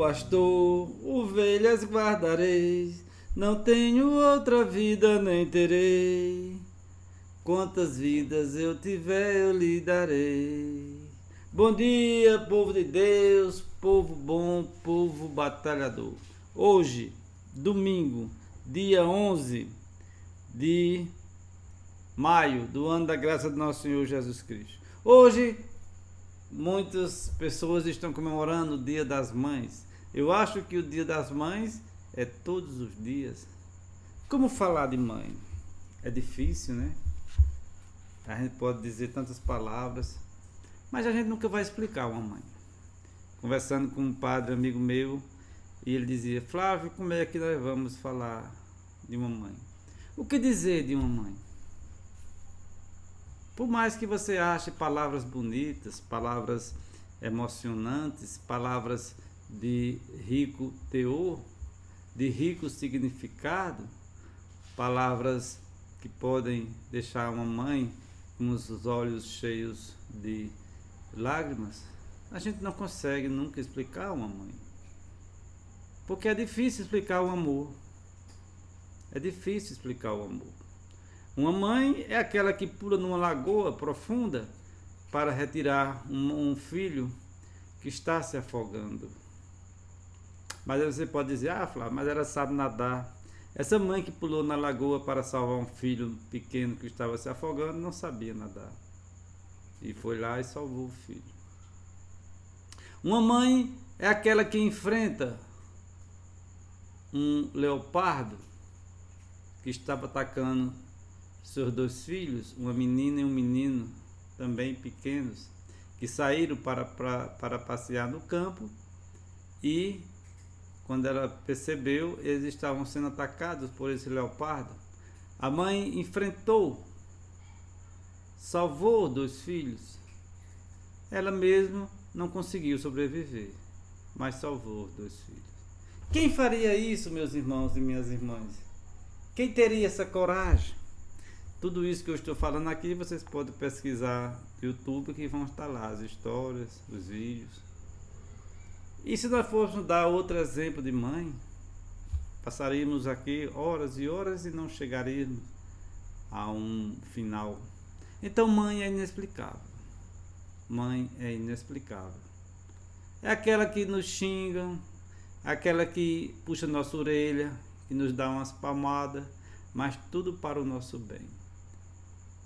pastor, ovelhas guardarei, não tenho outra vida nem terei. Quantas vidas eu tiver, eu lhe darei. Bom dia, povo de Deus, povo bom, povo batalhador. Hoje, domingo, dia 11 de maio do ano da graça do nosso Senhor Jesus Cristo. Hoje, muitas pessoas estão comemorando o Dia das Mães. Eu acho que o Dia das Mães é todos os dias. Como falar de mãe? É difícil, né? A gente pode dizer tantas palavras, mas a gente nunca vai explicar uma mãe. Conversando com um padre amigo meu, e ele dizia: Flávio, como é que nós vamos falar de uma mãe? O que dizer de uma mãe? Por mais que você ache palavras bonitas, palavras emocionantes, palavras de rico teor, de rico significado, palavras que podem deixar uma mãe com os olhos cheios de lágrimas, a gente não consegue nunca explicar uma mãe. Porque é difícil explicar o amor. É difícil explicar o amor. Uma mãe é aquela que pula numa lagoa profunda para retirar um filho que está se afogando. Mas aí você pode dizer: ah, Flávio, mas ela sabe nadar. Essa mãe que pulou na lagoa para salvar um filho pequeno que estava se afogando não sabia nadar. E foi lá e salvou o filho. Uma mãe é aquela que enfrenta um leopardo que estava atacando seus dois filhos, uma menina e um menino, também pequenos, que saíram para passear no campo, e quando ela percebeu, eles estavam sendo atacados por esse leopardo. A mãe enfrentou, salvou dois filhos. Ela mesma não conseguiu sobreviver, mas salvou os dois filhos. Quem faria isso, meus irmãos e minhas irmãs? Quem teria essa coragem? Tudo isso que eu estou falando aqui, vocês podem pesquisar no YouTube, que vão estar lá as histórias, os vídeos. E se nós fôssemos dar outro exemplo de mãe, passaríamos aqui horas e horas e não chegaríamos a um final. Então, mãe é inexplicável. Mãe é inexplicável. É aquela que nos xinga, aquela que puxa nossa orelha, que nos dá umas palmadas, mas tudo para o nosso bem.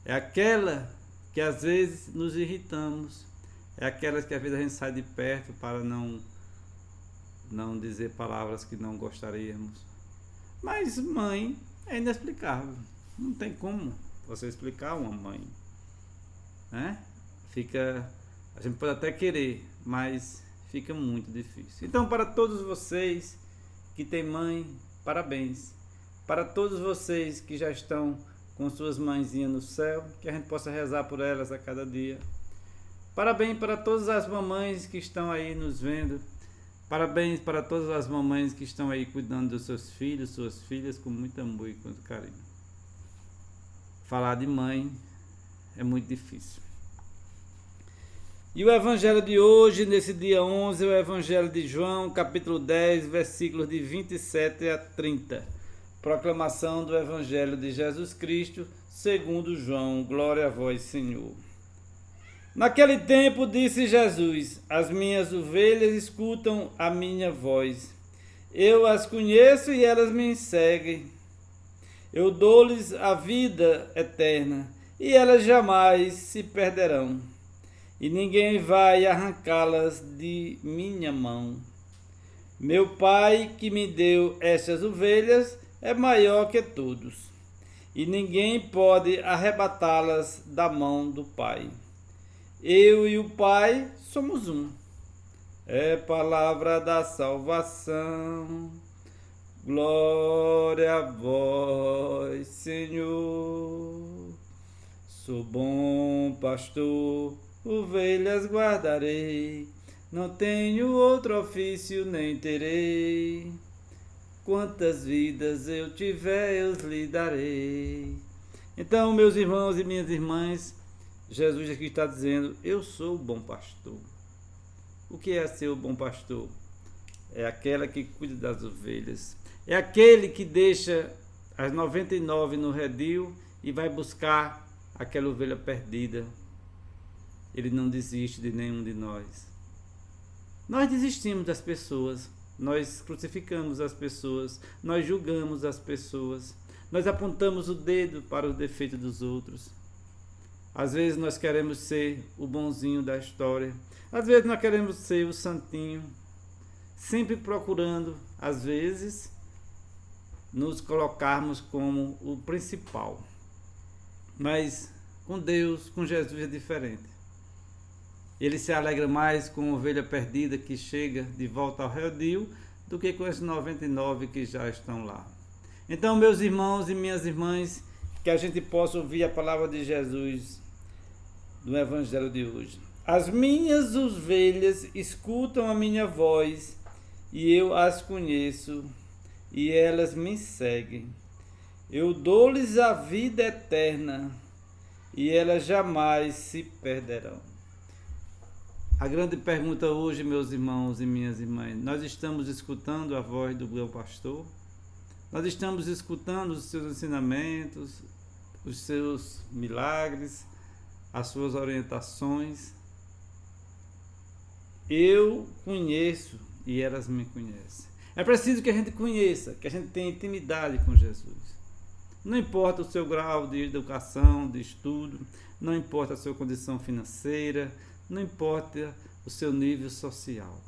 É aquela que às vezes nos irritamos, é aquela que às vezes a gente sai de perto para não dizer palavras que não gostaríamos. Mas mãe é inexplicável. Não tem como você explicar uma mãe, né? A gente pode até querer, mas fica muito difícil. Então, para todos vocês que têm mãe, parabéns. Para todos vocês que já estão com suas mãezinhas no céu, que a gente possa rezar por elas a cada dia. Parabéns para todas as mamães que estão aí nos vendo. Parabéns para todas as mamães que estão aí cuidando dos seus filhos, suas filhas, com muito amor e com muito carinho. Falar de mãe é muito difícil. E o evangelho de hoje, nesse dia 11, é o evangelho de João, capítulo 10, versículos de 27 a 30. Proclamação do evangelho de Jesus Cristo, segundo João. Glória a vós, Senhor. Naquele tempo disse Jesus: as minhas ovelhas escutam a minha voz. Eu as conheço e elas me seguem. Eu dou-lhes a vida eterna e elas jamais se perderão. E ninguém vai arrancá-las de minha mão. Meu Pai, que me deu estas ovelhas, é maior que todos, e ninguém pode arrebatá-las da mão do Pai. Eu e o Pai somos um. É palavra da salvação. Glória a vós, Senhor. Sou bom pastor, ovelhas guardarei, não tenho outro ofício nem terei. Quantas vidas eu tiver, eu lhe darei. Então, meus irmãos e minhas irmãs, Jesus aqui está dizendo: eu sou o bom pastor. O que é ser o bom pastor? é aquela que cuida das ovelhas. É aquele que deixa as 99 no redil e vai buscar aquela ovelha perdida. Ele não desiste de nenhum de nós. Nós desistimos das pessoas, nós crucificamos as pessoas, nós julgamos as pessoas, nós apontamos o dedo para os defeitos dos outros. Às vezes nós queremos ser o bonzinho da história, às vezes nós queremos ser o santinho, sempre procurando, às vezes, nos colocarmos como o principal. Mas com Deus, com Jesus é diferente. Ele se alegra mais com a ovelha perdida que chega de volta ao redil do que com as 99 que já estão lá. Então, meus irmãos e minhas irmãs, que a gente possa ouvir a palavra de Jesus do Evangelho de hoje. As minhas ovelhas escutam a minha voz e eu as conheço e elas me seguem. Eu dou-lhes a vida eterna e elas jamais se perderão. A grande pergunta hoje, meus irmãos e minhas irmãs, nós estamos escutando a voz do bom pastor? Nós estamos escutando os seus ensinamentos, os seus milagres, as suas orientações? Eu conheço e elas me conhecem. É preciso que a gente conheça, que a gente tenha intimidade com Jesus. Não importa o seu grau de educação, de estudo, não importa a sua condição financeira, não importa o seu nível social.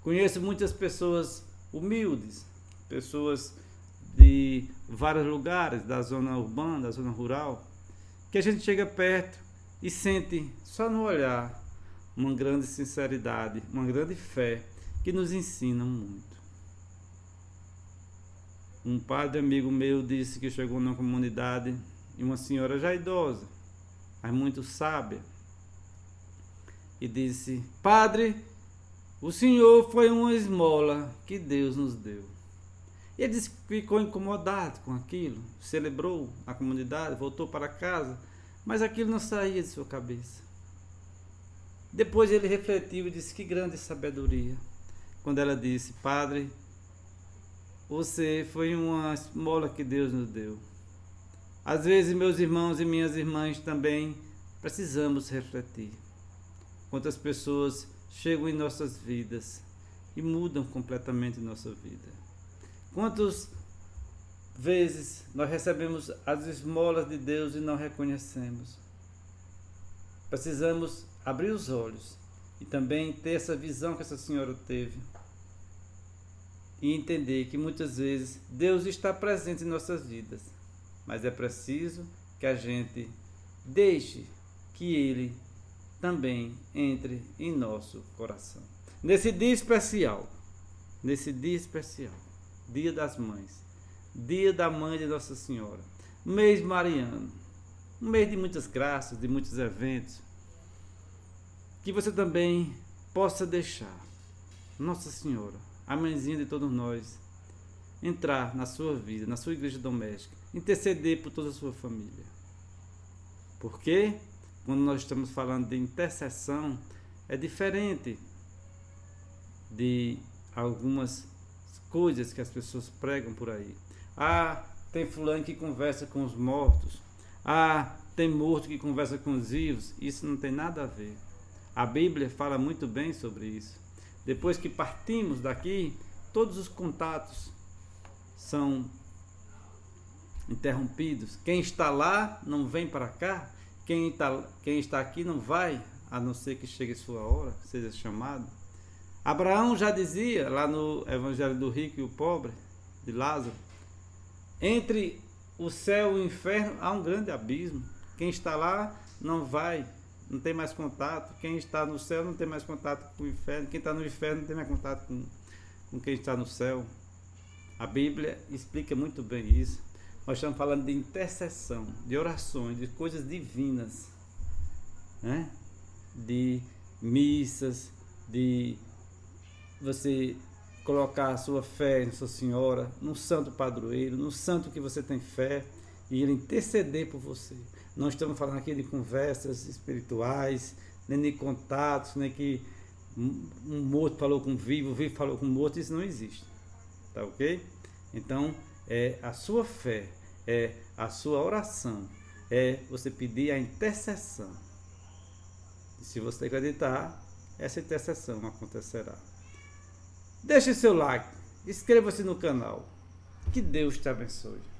Conheço muitas pessoas humildes, pessoas de vários lugares, da zona urbana, da zona rural, que a gente chega perto e sente só no olhar uma grande sinceridade, uma grande fé que nos ensina muito. Um padre amigo meu disse que chegou numa comunidade e uma senhora já idosa, mas muito sábia, e disse: Padre, o senhor foi uma esmola que Deus nos deu. E ele disse que ficou incomodado com aquilo, celebrou a comunidade, voltou para casa, mas aquilo não saía de sua cabeça. Depois ele refletiu e disse: que grande sabedoria, quando ela disse: Padre, você foi uma esmola que Deus nos deu. Às vezes, meus irmãos e minhas irmãs, também precisamos refletir. Quantas pessoas chegam em nossas vidas e mudam completamente nossa vida. Quantas vezes nós recebemos as esmolas de Deus e não reconhecemos. Precisamos abrir os olhos e também ter essa visão que essa senhora teve. E entender que muitas vezes Deus está presente em nossas vidas, mas é preciso que a gente deixe que Ele também entre em nosso coração. Nesse dia especial, Dia das Mães, Dia da Mãe de Nossa Senhora, mês mariano, um mês de muitas graças, de muitos eventos, que você também possa deixar Nossa Senhora, a mãezinha de todos nós, entrar na sua vida, na sua igreja doméstica, interceder por toda a sua família. Porque quando nós estamos falando de intercessão, é diferente de algumas coisas que as pessoas pregam por aí. Ah, tem fulano que conversa com os mortos. Ah, tem morto que conversa com os vivos. Isso não tem nada a ver. A Bíblia fala muito bem sobre isso. Depois que partimos daqui, todos os contatos são interrompidos. Quem está lá não vem para cá. Quem está aqui não vai, a não ser que chegue a sua hora, seja chamado. Abraão já dizia, lá no Evangelho do Rico e o Pobre, de Lázaro, entre o céu e o inferno há um grande abismo. Quem está lá não vai, não tem mais contato. Quem está no céu não tem mais contato com o inferno. Quem está no inferno não tem mais contato com quem está no céu. A Bíblia explica muito bem isso. Nós estamos falando de intercessão, de orações, de coisas divinas, né? De missas, de você colocar a sua fé em Nossa Senhora, no santo padroeiro, no santo que você tem fé, e ele interceder por você. Não estamos falando aqui de conversas espirituais, nem de contatos, nem que um morto falou com um vivo, o vivo falou com um morto, isso não existe. Tá ok? Então, é a sua fé, é a sua oração, é você pedir a intercessão. E se você acreditar, essa intercessão acontecerá. Deixe seu like, inscreva-se no canal. Que Deus te abençoe.